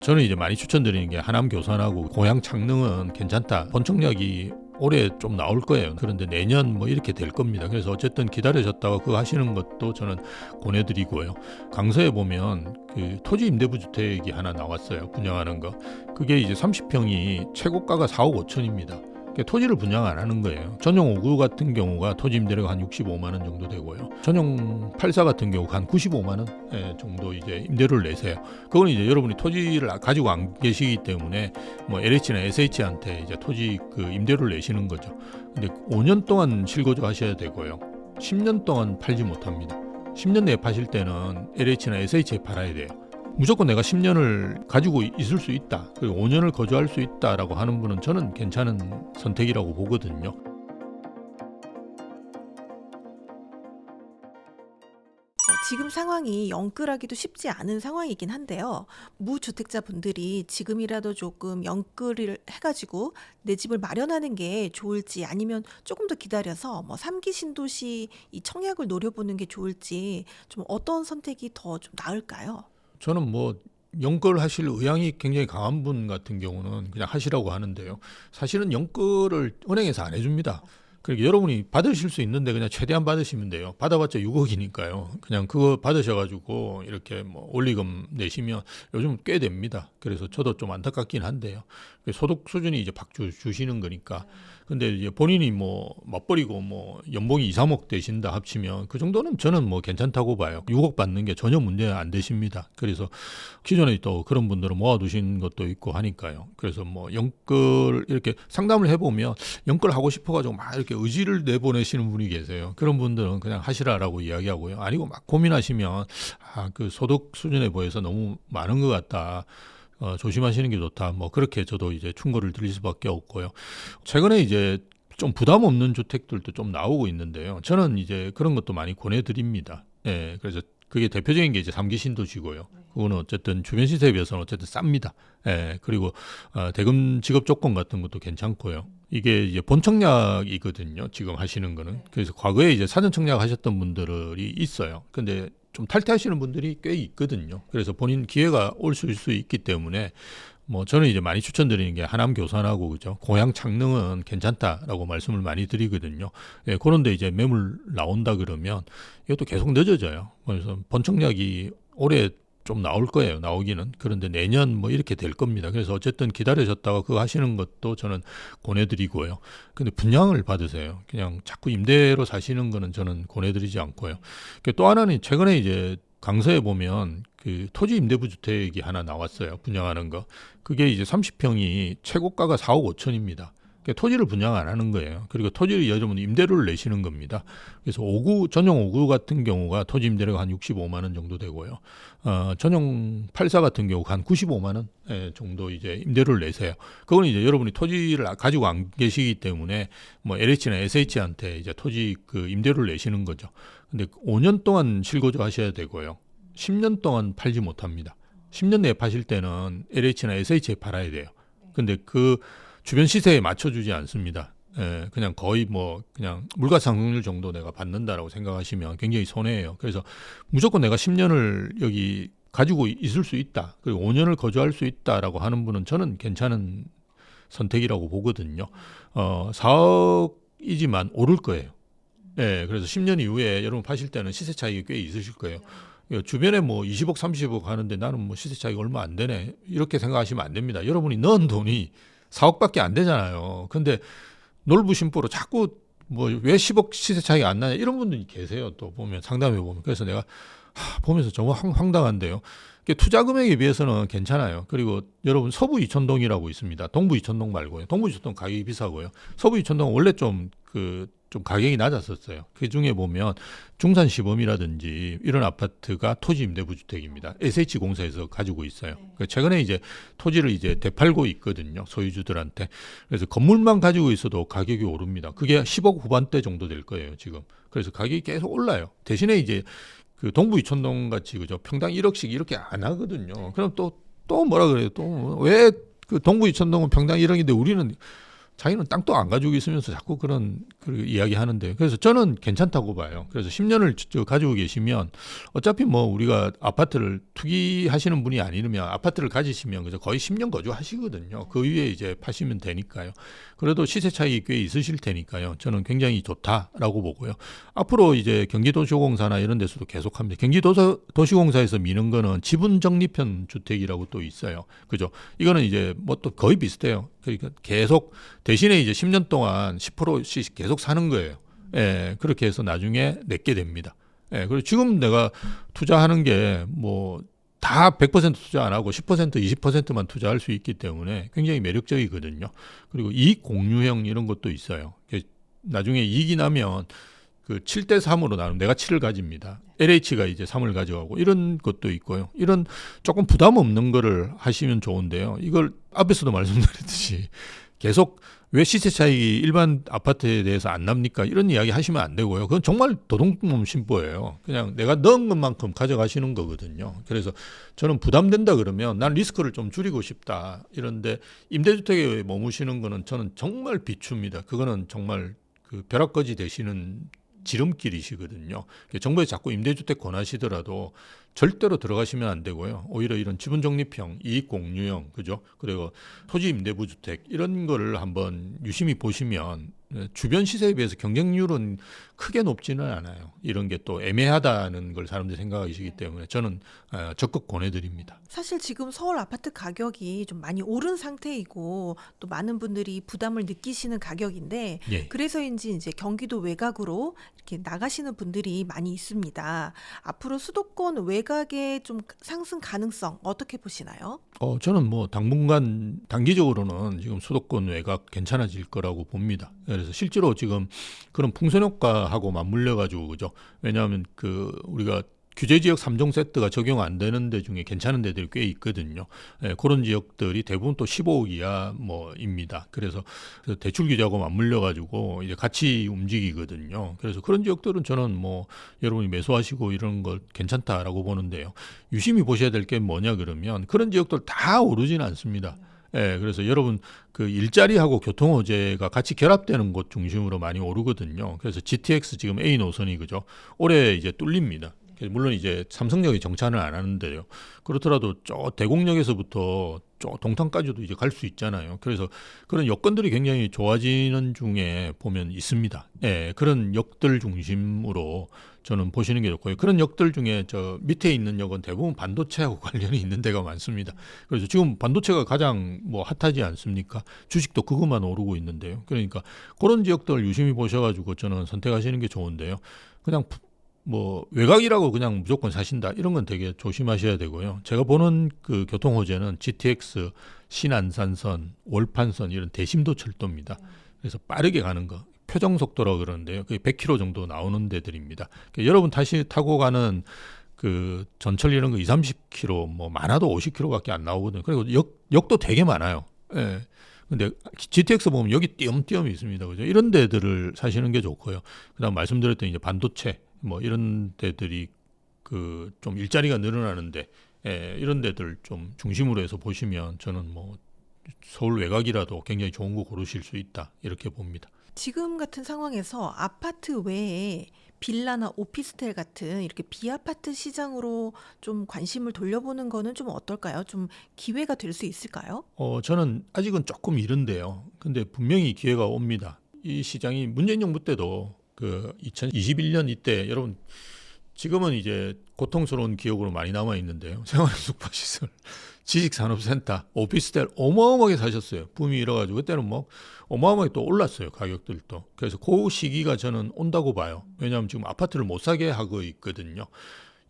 저는 이제 많이 추천드리는 게 하남 교산하고 고향 창릉은 괜찮다. 본청약이 올해 좀 나올 거예요. 그런데 내년 뭐 이렇게 될 겁니다. 그래서 어쨌든 기다리셨다가 그거 하시는 것도 저는 권해드리고요. 강서에 보면 그 토지 임대부 주택이 하나 나왔어요. 분양하는 거. 그게 이제 30평이 최고가가 4억 5천입니다. 토지를 분양 안 하는 거예요. 전용 5구 같은 경우가 토지 임대료가 한 65만 원 정도 되고요. 전용 84 같은 경우가 한 95만 원 정도 이제 임대료를 내세요. 그건 이제 여러분이 토지를 가지고 안 계시기 때문에 뭐 LH나 SH한테 이제 토지 그 임대료를 내시는 거죠. 근데 5년 동안 실거주 하셔야 되고요. 10년 동안 팔지 못합니다. 10년 내에 파실 때는 LH나 SH에 팔아야 돼요. 무조건 내가 10년을 가지고 있을 수 있다, 그리고 5년을 거주할 수 있다라고 하는 분은 저는 괜찮은 선택이라고 보거든요. 지금 상황이 영끌하기도 쉽지 않은 상황이긴 한데요. 무주택자분들이 지금이라도 조금 영끌을 해가지고 내 집을 마련하는 게 좋을지, 아니면 조금 더 기다려서 뭐 3기 신도시 이 청약을 노려보는 게 좋을지, 좀 어떤 선택이 더 좀 나을까요? 저는 뭐 영끌하실 의향이 굉장히 강한 분 같은 경우는 그냥 하시라고 하는데요. 사실은 영끌을 은행에서 안 해줍니다. 그러니까 여러분이 받으실 수 있는데 그냥 최대한 받으시면 돼요. 받아봤자 6억이니까요. 그냥 그거 받으셔가지고 이렇게 뭐 원리금 내시면 요즘 꽤 됩니다. 그래서 저도 좀 안타깝긴 한데요. 소득 수준이 이제 주시는 거니까. 근데 이제 본인이 뭐 맞벌이고 뭐 연봉이 2, 3억 되신다 합치면 그 정도는 저는 뭐 괜찮다고 봐요. 6억 받는 게 전혀 문제 안 되십니다. 그래서 기존에 또 그런 분들은 모아두신 것도 있고 하니까요. 그래서 뭐 영끌 이렇게 상담을 해보면 영끌 하고 싶어가지고 막 이렇게 의지를 내보내시는 분이 계세요. 그런 분들은 그냥 하시라라고 이야기하고요. 아니고 막 고민하시면 그 소득 수준에 비해서 너무 많은 것 같다. 조심하시는 게 좋다. 뭐 그렇게 저도 이제 충고를 드릴 수밖에 없고요. 최근에 이제 좀 부담 없는 주택들도 좀 나오고 있는데요. 저는 이제 그런 것도 많이 권해드립니다. 예, 그래서 그게 대표적인 게 이제 3기 신도시고요. 그거는 어쨌든 주변 시세에 비해서는 어쨌든 쌉니다. 예, 그리고 대금 지급 조건 같은 것도 괜찮고요. 이게 이제 본청약이거든요. 지금 하시는 거는. 그래서 과거에 이제 사전 청약 하셨던 분들이 있어요. 근데 좀 탈퇴하시는 분들이 꽤 있거든요. 그래서 본인 기회가 올 수 있기 때문에 뭐 저는 이제 많이 추천드리는 게 하남 교산하고 그죠. 고향 창릉은 괜찮다라고 말씀을 많이 드리거든요. 예, 그런데 이제 매물 나온다 그러면 이것도 계속 늦어져요. 그래서 본청약이 올해 좀 나올 거예요. 나오기는. 그런데 내년 뭐 이렇게 될 겁니다. 그래서 어쨌든 기다리셨다가 그거 하시는 것도 저는 권해드리고요. 근데 분양을 받으세요. 그냥 자꾸 임대로 사시는 거는 저는 권해드리지 않고요. 또 하나는 최근에 이제 강서에 보면 그 토지 임대부 주택이 하나 나왔어요. 분양하는 거. 그게 이제 30평이 최고가가 4억 5천입니다. 토지를 분양 안 하는 거예요. 그리고 토지를 여러분 임대료를 내시는 겁니다. 그래서 5구, 전용 5구 같은 경우가 토지 임대료가 한 65만 원 정도 되고요. 전용 84 같은 경우가 한 95만 원 정도 이제 임대료를 내세요. 그건 이제 여러분이 토지를 가지고 안 계시기 때문에 뭐 LH나 SH한테 이제 토지 그 임대료를 내시는 거죠. 근데 5년 동안 실거주 하셔야 되고요. 10년 동안 팔지 못합니다. 10년 내에 파실 때는 LH나 SH에 팔아야 돼요. 근데 그 주변 시세에 맞춰주지 않습니다. 예, 그냥 거의 뭐 그냥 물가상승률 정도 내가 받는다라고 생각하시면 굉장히 손해예요. 그래서 무조건 내가 10년을 여기 가지고 있을 수 있다, 그리고 5년을 거주할 수 있다라고 하는 분은 저는 괜찮은 선택이라고 보거든요. 4억이지만 오를 거예요. 예, 그래서 10년 이후에 여러분 파실 때는 시세 차익이 꽤 있으실 거예요. 주변에 뭐 20억, 30억 하는데 나는 뭐 시세 차익이 얼마 안 되네, 이렇게 생각하시면 안 됩니다. 여러분이 넣은 돈이 4억밖에 안 되잖아요. 근데 놀부심보로 자꾸 뭐 왜 10억 시세 차이가 안 나냐 이런 분들이 계세요. 또 보면 상담해 보면. 그래서 내가 보면서 정말 황당한데요. 투자 금액에 비해서는 괜찮아요. 그리고 여러분 서부 이촌동이라고 있습니다. 동부 이촌동 말고요. 동부 이촌동 가격이 비싸고요. 서부 이촌동은 원래 좀 가격이 낮았었어요. 그 중에 보면 중산 시범이라든지 이런 아파트가 토지 임대부 주택입니다. SH공사에서 가지고 있어요. 최근에 이제 토지를 이제 되팔고 있거든요. 소유주들한테. 그래서 건물만 가지고 있어도 가격이 오릅니다. 그게 10억 후반대 정도 될 거예요, 지금. 그래서 가격이 계속 올라요. 대신에 이제 그 동부 이촌동 같이 그죠, 평당 1억씩 이렇게 안 하거든요. 그럼 또 뭐라 그래요? 또 왜 그 동부 이촌동은 평당 1억인데 우리는 자기는 땅도 안 가지고 있으면서 자꾸 그런 이야기 하는데, 그래서 저는 괜찮다고 봐요. 그래서 10년을 가지고 계시면 어차피 뭐 우리가 아파트를 투기하시는 분이 아니면 아파트를 가지시면 그저 거의 10년 거주하시거든요. 그 위에 이제 파시면 되니까요. 그래도 시세 차익이 꽤 있으실 테니까요. 저는 굉장히 좋다라고 보고요. 앞으로 이제 경기도시공사나 이런 데서도 계속합니다. 경기도시공사에서 미는 거는 지분 적립형 주택이라고 또 있어요. 그죠? 이거는 이제 뭐 또 거의 비슷해요. 그러니까 계속 대신에 이제 10년 동안 10%씩 계속 사는 거예요. 예, 그렇게 해서 나중에 내게 됩니다. 예, 그리고 지금 내가 투자하는 게 뭐 다 100% 투자 안 하고 10%, 20%만 투자할 수 있기 때문에 굉장히 매력적이거든요. 그리고 이익 공유형 이런 것도 있어요. 나중에 이익이 나면 그 7대 3으로 나누면 내가 7을 가집니다. LH가 이제 3을 가져가고 이런 것도 있고요. 이런 조금 부담 없는 거를 하시면 좋은데요. 이걸 앞에서도 말씀드렸듯이 계속 왜 시세 차익이 일반 아파트에 대해서 안 납니까? 이런 이야기 하시면 안 되고요. 그건 정말 도둑놈 신보예요. 그냥 내가 넣은 것만큼 가져가시는 거거든요. 그래서 저는 부담된다 그러면 난 리스크를 좀 줄이고 싶다. 이런데 임대주택에 머무시는 거는 저는 정말 비춥니다. 그거는 정말 그 벼락거지 되시는 지름길이시거든요. 정부에 자꾸 임대주택 권하시더라도 절대로 들어가시면 안 되고요. 오히려 이런 지분 적립형, 이익 공유형, 그죠? 그리고 토지 임대부 주택 이런 거를 한번 유심히 보시면 주변 시세에 비해서 경쟁률은 크게 높지는 않아요. 이런 게 또 애매하다는 걸 사람들이 생각하시기 때문에 저는 적극 권해드립니다. 사실 지금 서울 아파트 가격이 좀 많이 오른 상태이고 또 많은 분들이 부담을 느끼시는 가격인데 예. 그래서인지 이제 경기도 외곽으로 이렇게 나가시는 분들이 많이 있습니다. 앞으로 수도권 외곽의 좀 상승 가능성 어떻게 보시나요? 저는 뭐 당분간 단기적으로는 지금 수도권 외곽 괜찮아질 거라고 봅니다. 그래서 실제로 지금 그런 풍선 효과하고 맞물려 가지고 그죠? 왜냐하면 그 우리가 규제지역 3종 세트가 적용 안 되는 데 중에 괜찮은 데들이 꽤 있거든요. 예, 그런 지역들이 대부분 또 15억 이하 뭐입니다. 그래서 대출 규제하고 맞물려 가지고 이제 같이 움직이거든요. 그래서 그런 지역들은 저는 뭐 여러분이 매수하시고 이런 걸 괜찮다라고 보는데요. 유심히 보셔야 될 게 뭐냐 그러면 그런 지역들 다 오르지는 않습니다. 예, 그래서 여러분 그 일자리하고 교통 호재가 같이 결합되는 곳 중심으로 많이 오르거든요. 그래서 GTX 지금 A 노선이 그죠? 올해 이제 뚫립니다. 물론 이제 삼성역이 정차는 안 하는데요. 그렇더라도 저 대곡역에서부터 저 동탄까지도 이제 갈 수 있잖아요. 그래서 그런 여건들이 굉장히 좋아지는 중에 보면 있습니다. 예, 그런 역들 중심으로 저는 보시는 게 좋고요. 그런 역들 중에 저 밑에 있는 역은 대부분 반도체하고 관련이 있는 데가 많습니다. 그래서 지금 반도체가 가장 뭐 핫하지 않습니까? 주식도 그것만 오르고 있는데요. 그러니까 그런 지역들을 유심히 보셔가지고 저는 선택하시는 게 좋은데요. 그냥 뭐 외곽이라고 그냥 무조건 사신다 이런 건 되게 조심하셔야 되고요. 제가 보는 그 교통 호재는 GTX, 신안산선, 월판선 이런 대심도 철도입니다. 그래서 빠르게 가는 거 표정 속도라고 그러는데요. 그게 100km 정도 나오는 데들입니다. 그러니까 여러분 타고 가는 그 전철 이런 거 2, 30km 뭐 많아도 50km밖에 안 나오거든요. 그리고 역도 되게 많아요. 예. 근데 GTX 보면 여기 띄엄띄엄이 있습니다. 그죠? 이런 데들을 사시는 게 좋고요. 그다음 말씀드렸던 이제 반도체 뭐 이런 데들이 그 좀 일자리가 늘어나는데 이런 데들 좀 중심으로 해서 보시면 저는 뭐 서울 외곽이라도 굉장히 좋은 거 고르실 수 있다 이렇게 봅니다. 지금 같은 상황에서 아파트 외에 빌라나 오피스텔 같은 이렇게 비아파트 시장으로 좀 관심을 돌려보는 거는 좀 어떨까요? 좀 기회가 될 수 있을까요? 저는 아직은 조금 이른데요. 근데 분명히 기회가 옵니다. 이 시장이 문재인 정부 때도 그 2021년 이때 여러분 지금은 이제 고통스러운 기억으로 많이 남아 있는데요. 생활숙박시설, 지식산업센터, 오피스텔 어마어마하게 사셨어요. 붐이 일어가지고 그때는 뭐 어마어마하게 또 올랐어요. 가격들도. 그래서 그 시기가 저는 온다고 봐요. 왜냐하면 지금 아파트를 못 사게 하고 있거든요.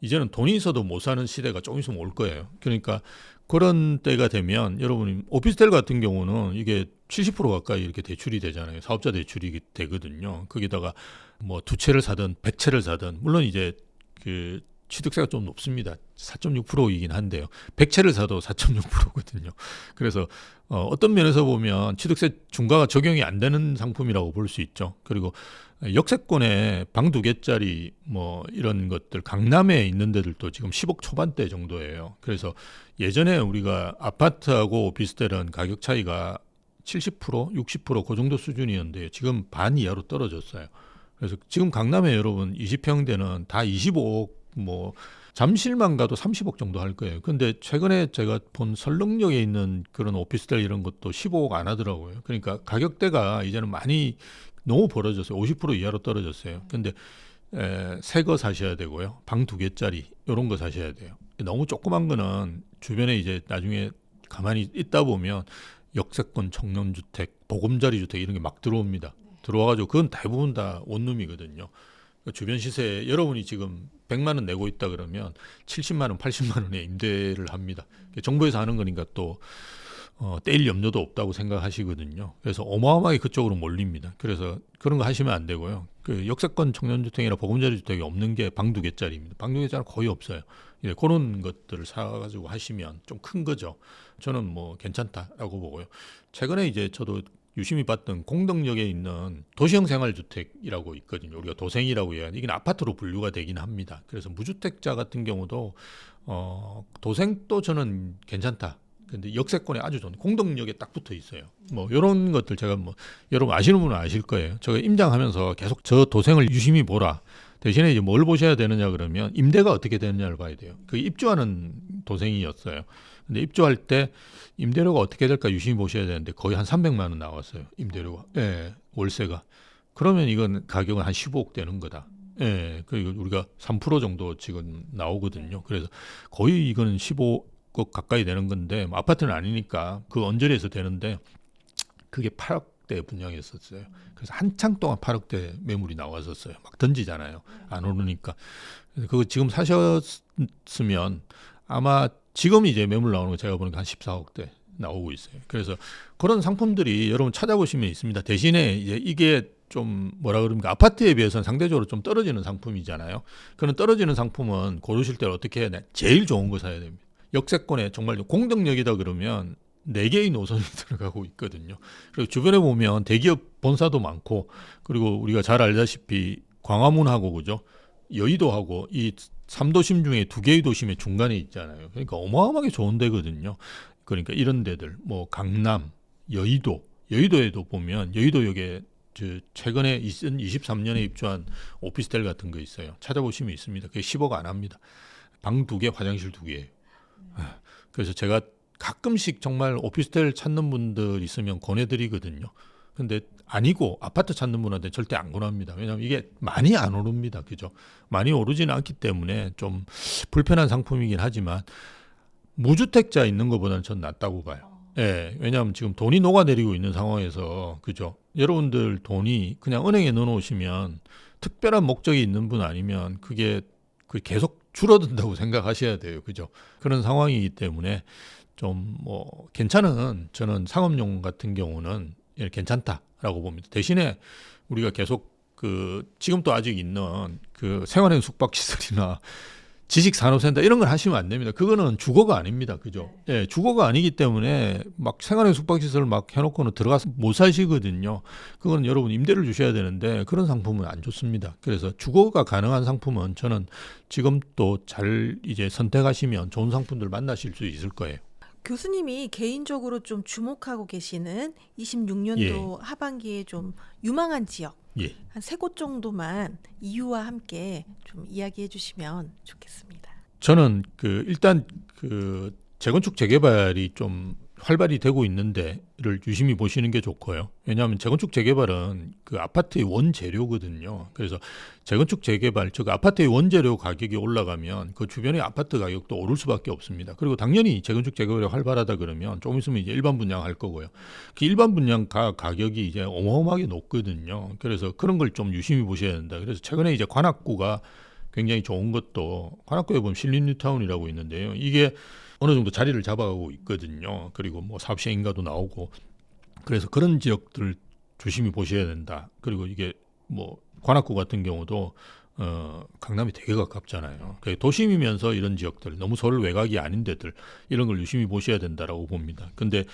이제는 돈이 있어도 못 사는 시대가 조금 있으면 올 거예요. 그러니까 그런 때가 되면 여러분이 오피스텔 같은 경우는 이게 70% 가까이 이렇게 대출이 되잖아요. 사업자 대출이 되거든요. 거기다가 뭐 2채를 사든 100채를 사든 물론 이제 그 취득세가 좀 높습니다. 4.6%이긴 한데요. 100채를 사도 4.6%거든요. 그래서 어떤 면에서 보면 취득세 중과가 적용이 안 되는 상품이라고 볼 수 있죠. 그리고 역세권에 방 2개짜리 뭐 이런 것들 강남에 있는 데들도 지금 10억 초반대 정도예요. 그래서 예전에 우리가 아파트하고 오피스텔은 가격 차이가 70%, 60%그 정도 수준이었는데 지금 반 이하로 떨어졌어요. 그래서 지금 강남에 여러분 20평대는 다 25억, 뭐 잠실만 가도 30억 정도 할 거예요. 근데 최근에 제가 본 설릉역에 있는 그런 오피스텔 이런 것도 15억 안 하더라고요. 그러니까 가격대가 이제는 많이 너무 벌어졌어요. 50% 이하로 떨어졌어요. 근데 새 거 사셔야 되고요. 방 2개짜리 이런 거 사셔야 돼요. 너무 조그만 거는 주변에 이제 나중에 가만히 있다 보면 역세권 청년주택, 보금자리 주택 이런 게 막 들어옵니다. 들어와가지고 그건 대부분 다 원룸이거든요. 그러니까 주변 시세에 여러분이 지금 100만 원 내고 있다 그러면 70만 원, 80만 원에 임대를 합니다. 정부에서 하는 거니까 또 떼일 염려도 없다고 생각하시거든요. 그래서 어마어마하게 그쪽으로 몰립니다. 그래서 그런 거 하시면 안 되고요. 그 역세권 청년주택이나 보금자리 주택이 없는 게 방 2개짜리입니다. 방 2개짜리는 거의 없어요. 그런 것들을 사가지고 하시면 좀 큰 거죠. 저는 뭐 괜찮다라고 보고요. 최근에 이제 저도 유심히 봤던 공덕역에 있는 도시형 생활주택이라고 있거든요. 우리가 도생이라고 해야 이게 아파트로 분류가 되긴 합니다. 그래서 무주택자 같은 경우도 도생도 저는 괜찮다. 근데 역세권에 아주 좋은 공덕역에 딱 붙어 있어요. 뭐 이런 것들 제가 뭐 여러분 아시는 분은 아실 거예요. 제가 임장하면서 계속 저 도생을 유심히 보라. 대신에 이제 뭘 보셔야 되느냐 그러면 임대가 어떻게 되느냐를 봐야 돼요. 그 입주하는 도생이었어요. 근데 입주할 때 임대료가 어떻게 될까 유심히 보셔야 되는데 거의 한 300만 원 나왔어요. 임대료가. 예, 월세가. 그러면 이건 가격은 한 15억 되는 거다. 예, 그리고 우리가 3% 정도 지금 나오거든요. 그래서 거의 이거는 15억 가까이 되는 건데 뭐 아파트는 아니니까 그 언저리에서 되는데 그게 8억대 분양했었어요. 그래서 한창 동안 8억대 매물이 나왔었어요. 막 던지잖아요. 안 오르니까. 그래서 그거 지금 사셨으면 아마 지금 이제 매물 나오는 거 제가 보니까 한 14억대 나오고 있어요. 그래서 그런 상품들이 여러분 찾아보시면 있습니다. 대신에 이제 이게 좀 뭐라 그럽니까? 아파트에 비해서는 상대적으로 좀 떨어지는 상품이잖아요. 그런 떨어지는 상품은 고르실 때 어떻게 해야 돼? 제일 좋은 거 사야 됩니다. 역세권에 정말 공덕역이다 그러면 4개의 노선이 들어가고 있거든요. 그리고 주변에 보면 대기업 본사도 많고 그리고 우리가 잘 알다시피 광화문하고 그죠? 여의도하고 이 3도심 중에 2개의 도심의 중간에 있잖아요. 그러니까 어마어마하게 좋은 데거든요. 그러니까 이런 데들 뭐 강남, 여의도에도 보면 여의도역에 최근에 2023년에 입주한 오피스텔 같은 거 있어요. 찾아보시면 있습니다. 그게 10억 안 합니다. 방 2개, 화장실 2개예요. 그래서 제가 가끔씩 정말 오피스텔 찾는 분들 있으면 권해드리거든요. 근데 아니고 아파트 찾는 분한테 절대 안 권합니다. 왜냐하면 이게 많이 안 오릅니다. 그죠? 많이 오르지는 않기 때문에 좀 불편한 상품이긴 하지만 무주택자 있는 것보다는 전 낫다고 봐요. 예, 왜냐하면 지금 돈이 녹아내리고 있는 상황에서 그죠? 여러분들 돈이 그냥 은행에 넣어놓으시면 특별한 목적이 있는 분 아니면 그게 계속 줄어든다고 생각하셔야 돼요. 그죠? 그런 상황이기 때문에 좀 뭐 괜찮은 저는 상업용 같은 경우는 괜찮다라고 봅니다. 대신에 우리가 계속 지금 또 아직 있는 그 생활형 숙박시설이나 지식산업센터 이런 걸 하시면 안 됩니다. 그거는 주거가 아닙니다. 그죠? 예, 주거가 아니기 때문에 막 생활형 숙박시설 막 해놓고는 들어가서 못 사시거든요. 그건 여러분 임대를 주셔야 되는데 그런 상품은 안 좋습니다. 그래서 주거가 가능한 상품은 저는 지금 또 잘 이제 선택하시면 좋은 상품들 만나실 수 있을 거예요. 교수님이 개인적으로 좀 주목하고 계시는 26년도 하반기에 좀 유망한 지역 예. 한 3곳 정도만 이유와 함께 좀 이야기해 주시면 좋겠습니다. 저는 일단 재건축 재개발이 좀 활발히 되고 있는데를 유심히 보시는 게 좋고요. 왜냐하면 재건축 재개발은 그 아파트의 원재료거든요. 그래서 재건축 재개발, 즉 아파트의 원재료 가격이 올라가면 그 주변의 아파트 가격도 오를 수밖에 없습니다. 그리고 당연히 재건축 재개발이 활발하다 그러면 조금 있으면 이제 일반 분양할 거고요. 그 일반 분양가 가격이 이제 어마어마하게 높거든요. 그래서 그런 걸 좀 유심히 보셔야 된다. 그래서 최근에 이제 관악구가 굉장히 좋은 것도 관악구에 보면 신림뉴타운이라고 있는데요. 이게 어느 정도 자리를 잡아가고 있거든요. 그리고 뭐 사업 시행인가도 나오고 그래서 그런 지역들을 조심히 보셔야 된다. 그리고 이게 뭐 관악구 같은 경우도 강남이 되게 가깝잖아요. 도심이면서 이런 지역들 너무 서울 외곽이 아닌 데들 이런 걸 유심히 보셔야 된다라고 봅니다. 근데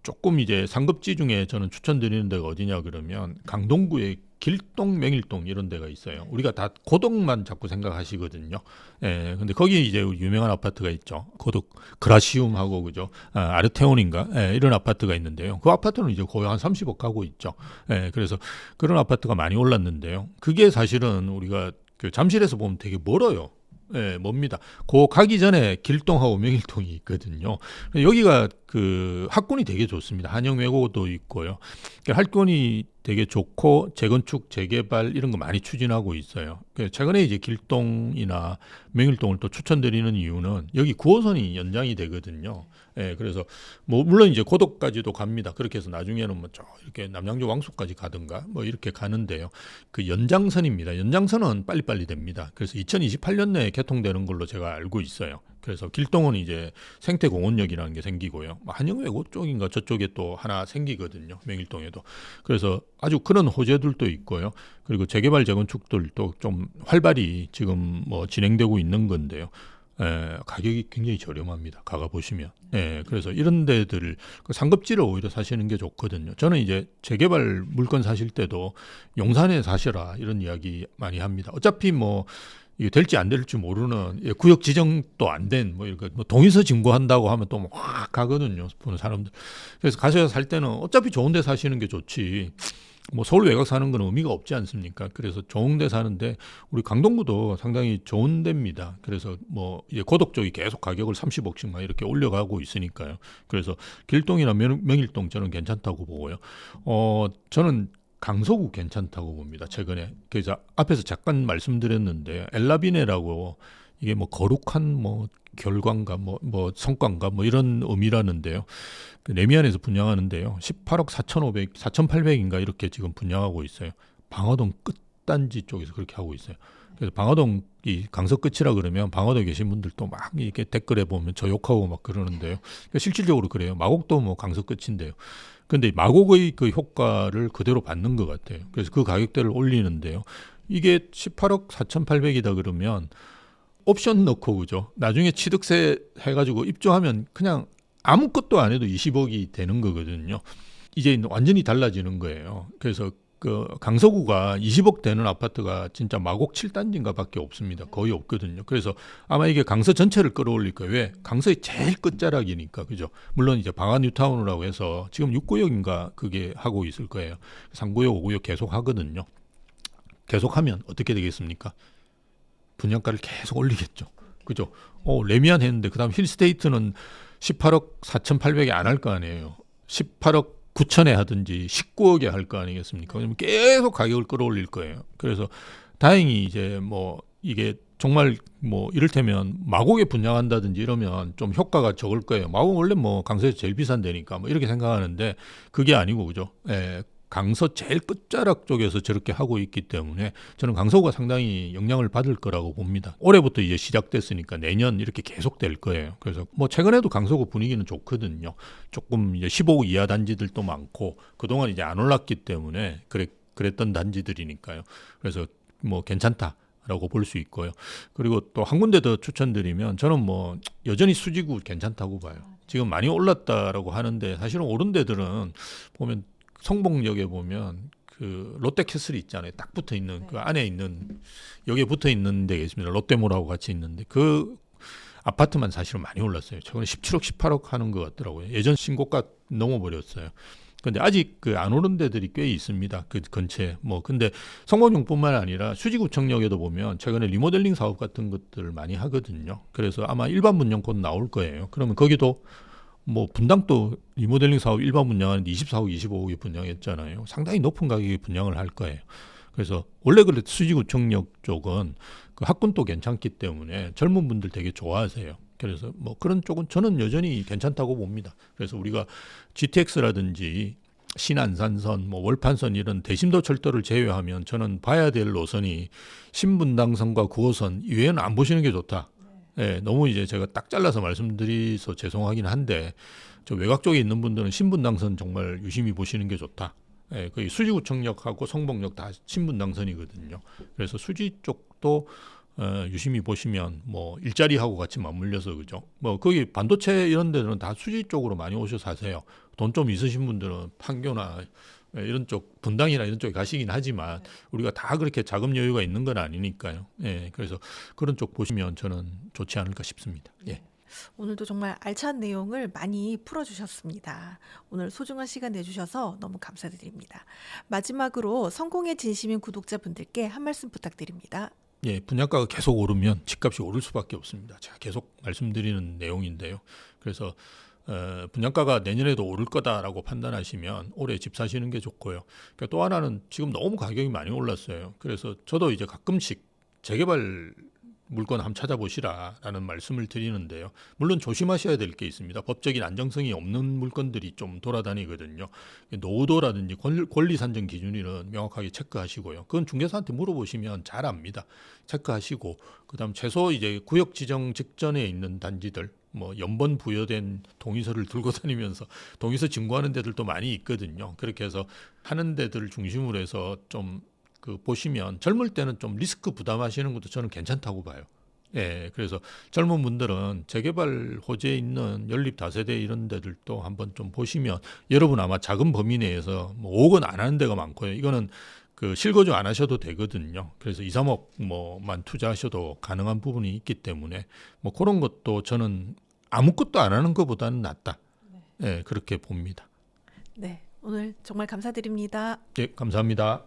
조금 이제 상급지 중에 저는 추천드리는 데가 어디냐 그러면 강동구의 길동, 명일동 이런 데가 있어요. 우리가 다 고덕만 자꾸 생각하시거든요. 예, 근데 거기 이제 유명한 아파트가 있죠. 고덕 그라시움하고 그죠. 아르테온인가 이런 아파트가 있는데요. 그 아파트는 이제 거의 한 30억 가고 있죠. 예, 그래서 그런 아파트가 많이 올랐는데요. 그게 사실은 우리가 그 잠실에서 보면 되게 멀어요. 예, 멉니다. 그 가기 전에 길동하고 명일동이 있거든요. 여기가 그 학군이 되게 좋습니다. 한영외고도 있고요. 그러니까 학군이 되게 좋고 재건축, 재개발 이런 거 많이 추진하고 있어요. 최근에 이제 길동이나 명일동을 또 추천드리는 이유는 여기 9호선이 연장이 되거든요. 예, 그래서 뭐 물론 이제 고덕까지도 갑니다. 그렇게 해서 나중에는 뭐 이렇게 남양주 왕숙까지 가든가 뭐 이렇게 가는데요. 그 연장선입니다. 연장선은 빨리빨리 됩니다. 그래서 2028년 내에 개통되는 걸로 제가 알고 있어요. 그래서 길동은 이제 생태공원역이라는 게 생기고요. 한영외고 쪽인가 저쪽에 또 하나 생기거든요. 명일동에도. 그래서 아주 그런 호재들도 있고요. 그리고 재개발 재건축들도 좀 활발히 지금 뭐 진행되고 있는 건데요. 가격이 굉장히 저렴합니다. 가가 보시면. 그래서 이런 데들 상급지를 오히려 사시는 게 좋거든요. 저는 이제 재개발 물건 사실 때도 용산에 사셔라 이런 이야기 많이 합니다. 어차피 뭐 이게 될지 안 될지 모르는 구역 지정도 안 된 뭐 이렇게 뭐 동의서 진고한다고 하면 또 확 가거든요. 보는 사람들. 그래서 가셔서 살 때는 어차피 좋은 데 사시는 게 좋지. 뭐 서울 외곽 사는 건 의미가 없지 않습니까? 그래서 좋은 데 사는데 우리 강동구도 상당히 좋은 데입니다. 그래서 뭐 이제 고덕 쪽이 계속 가격을 30억씩 막 이렇게 올려가고 있으니까요. 그래서 길동이나 명일동 저는 괜찮다고 보고요. 저는 강서구 괜찮다고 봅니다. 최근에. 그래서 앞에서 잠깐 말씀드렸는데 엘라비네라고 이게 뭐 거룩한 뭐 결과인가 뭐 성과인가 뭐 이런 의미라는데요. 그 레미안에서 분양하는데요. 18억 4,500, 4,800인가 이렇게 지금 분양하고 있어요. 방화동 끝단지 쪽에서 그렇게 하고 있어요. 그래서 방화동이 강서 끝이라 그러면 방화동에 계신 분들도 막 이렇게 댓글에 보면 저 욕하고 막 그러는데요. 그러니까 실질적으로 그래요. 마곡도 뭐 강서 끝인데요. 근데 마곡의 그 효과를 그대로 받는 것 같아요. 그래서 그 가격대를 올리는데요. 이게 18억 4,800이다 그러면 옵션 넣고 그죠. 나중에 취득세 해가지고 입주하면 그냥 아무것도 안 해도 20억이 되는 거거든요. 이제 완전히 달라지는 거예요. 그래서 그 강서구가 20억 되는 아파트가 진짜 마곡 7단지인가 밖에 없습니다. 거의 없거든요. 그래서 아마 이게 강서 전체를 끌어올릴 거예요. 왜? 강서의 제일 끝자락이니까. 그죠? 물론 이제 방화 뉴타운이라고 해서 지금 6구역인가 그게 하고 있을 거예요. 3구역, 5구역 계속 하거든요. 계속하면 어떻게 되겠습니까? 분양가를 계속 올리겠죠. 그죠? 레미안 했는데 그다음 힐스테이트는 18억 4,800에 안 할 거 아니에요. 18억 9천에 하든지 19억에 할 거 아니겠습니까? 그러면 계속 가격을 끌어올릴 거예요. 그래서 다행히 이제 뭐 이게 정말 뭐 이를테면 마곡에 분양한다든지 이러면 좀 효과가 적을 거예요. 마곡 원래 뭐 강서에서 제일 비싼 데니까 뭐 이렇게 생각하는데 그게 아니고 그죠? 강서 제일 끝자락 쪽에서 저렇게 하고 있기 때문에 저는 강서구가 상당히 영향을 받을 거라고 봅니다. 올해부터 이제 시작됐으니까 내년 이렇게 계속 될 거예요. 그래서 뭐 최근에도 강서구 분위기는 좋거든요. 조금 이제 15억 이하 단지들도 많고 그동안 이제 안 올랐기 때문에 그랬던 단지들이니까요. 그래서 뭐 괜찮다라고 볼 수 있고요. 그리고 또 한 군데 더 추천드리면 저는 뭐 여전히 수지구 괜찮다고 봐요. 지금 많이 올랐다라고 하는데 사실은 오른 데들은 보면 성봉역에 보면 그 롯데캐슬이 있잖아요. 딱 붙어 있는 그 안에 있는 여기에 붙어 있는 데가 있습니다. 롯데몰하고 같이 있는데 그 아파트만 사실은 많이 올랐어요. 최근에 17억, 18억 하는 것 같더라고요. 예전 신고가 넘어버렸어요. 근데 아직 그 안 오른 데들이 꽤 있습니다. 그 근처에. 뭐 근데 성공용뿐만 아니라 수지구청역에도 보면 최근에 리모델링 사업 같은 것들을 많이 하거든요. 그래서 아마 일반 분양 곧 나올 거예요. 그러면 거기도 뭐 분당도 리모델링 사업 일반 분양하는데 24억, 25억에 분양했잖아요. 상당히 높은 가격에 분양을 할 거예요. 그래서 원래 그래 수지구청역 쪽은 그 학군도 괜찮기 때문에 젊은 분들 되게 좋아하세요. 그래서 뭐 그런 쪽은 저는 여전히 괜찮다고 봅니다. 그래서 우리가 GTX라든지 신안산선, 뭐 월판선 이런 대심도 철도를 제외하면 저는 봐야 될 노선이 신분당선과 9호선 이외에는 안 보시는 게 좋다. 너무 이제 제가 딱 잘라서 말씀드려서 죄송하긴 한데 저 외곽 쪽에 있는 분들은 신분당선 정말 유심히 보시는 게 좋다. 거의 수지구청역하고 성봉역 다 신분당선이거든요. 그래서 수지 쪽도 유심히 보시면 뭐 일자리하고 같이 맞물려서 그죠. 뭐 거기 반도체 이런 데는 다 수지 쪽으로 많이 오셔서 사세요. 돈 좀 있으신 분들은 판교나 이런 쪽 분당이나 이런 쪽에 가시긴 하지만 우리가 다 그렇게 자금 여유가 있는 건 아니니까요. 그래서 그런 쪽 보시면 저는 좋지 않을까 싶습니다. 오늘도 정말 알찬 내용을 많이 풀어주셨습니다. 오늘 소중한 시간 내주셔서 너무 감사드립니다. 마지막으로 성공의 진심인 구독자분들께 한 말씀 부탁드립니다. 분양가가 계속 오르면 집값이 오를 수밖에 없습니다. 제가 계속 말씀드리는 내용인데요. 그래서 분양가가 내년에도 오를 거다라고 판단하시면 올해 집 사시는 게 좋고요. 그러니까 또 하나는 지금 너무 가격이 많이 올랐어요. 그래서 저도 이제 가끔씩 재개발 물건 한번 찾아보시라라는 말씀을 드리는데요. 물론 조심하셔야 될 게 있습니다. 법적인 안정성이 없는 물건들이 좀 돌아다니거든요. 노후도라든지 권리 산정 기준일은 명확하게 체크하시고요. 그건 중개사한테 물어보시면 잘 압니다. 체크하시고 그다음 최소 이제 구역 지정 직전에 있는 단지들 뭐 연번 부여된 동의서를 들고 다니면서 동의서 증거하는 데들도 많이 있거든요. 그렇게 해서 하는 데들 중심으로 해서 좀 보시면 젊을 때는 좀 리스크 부담하시는 것도 저는 괜찮다고 봐요. 그래서 젊은 분들은 재개발 호재에 있는 연립 다세대 이런 데들도 한번 좀 보시면 여러분 아마 작은 범위 내에서 뭐 5억 원 안 하는 데가 많고요. 이거는 실거주 안 하셔도 되거든요. 그래서 2, 3억 뭐만 투자하셔도 가능한 부분이 있기 때문에 뭐 그런 것도 저는 아무것도 안 하는 것보다는 낫다. 그렇게 봅니다. 오늘 정말 감사드립니다. 감사합니다.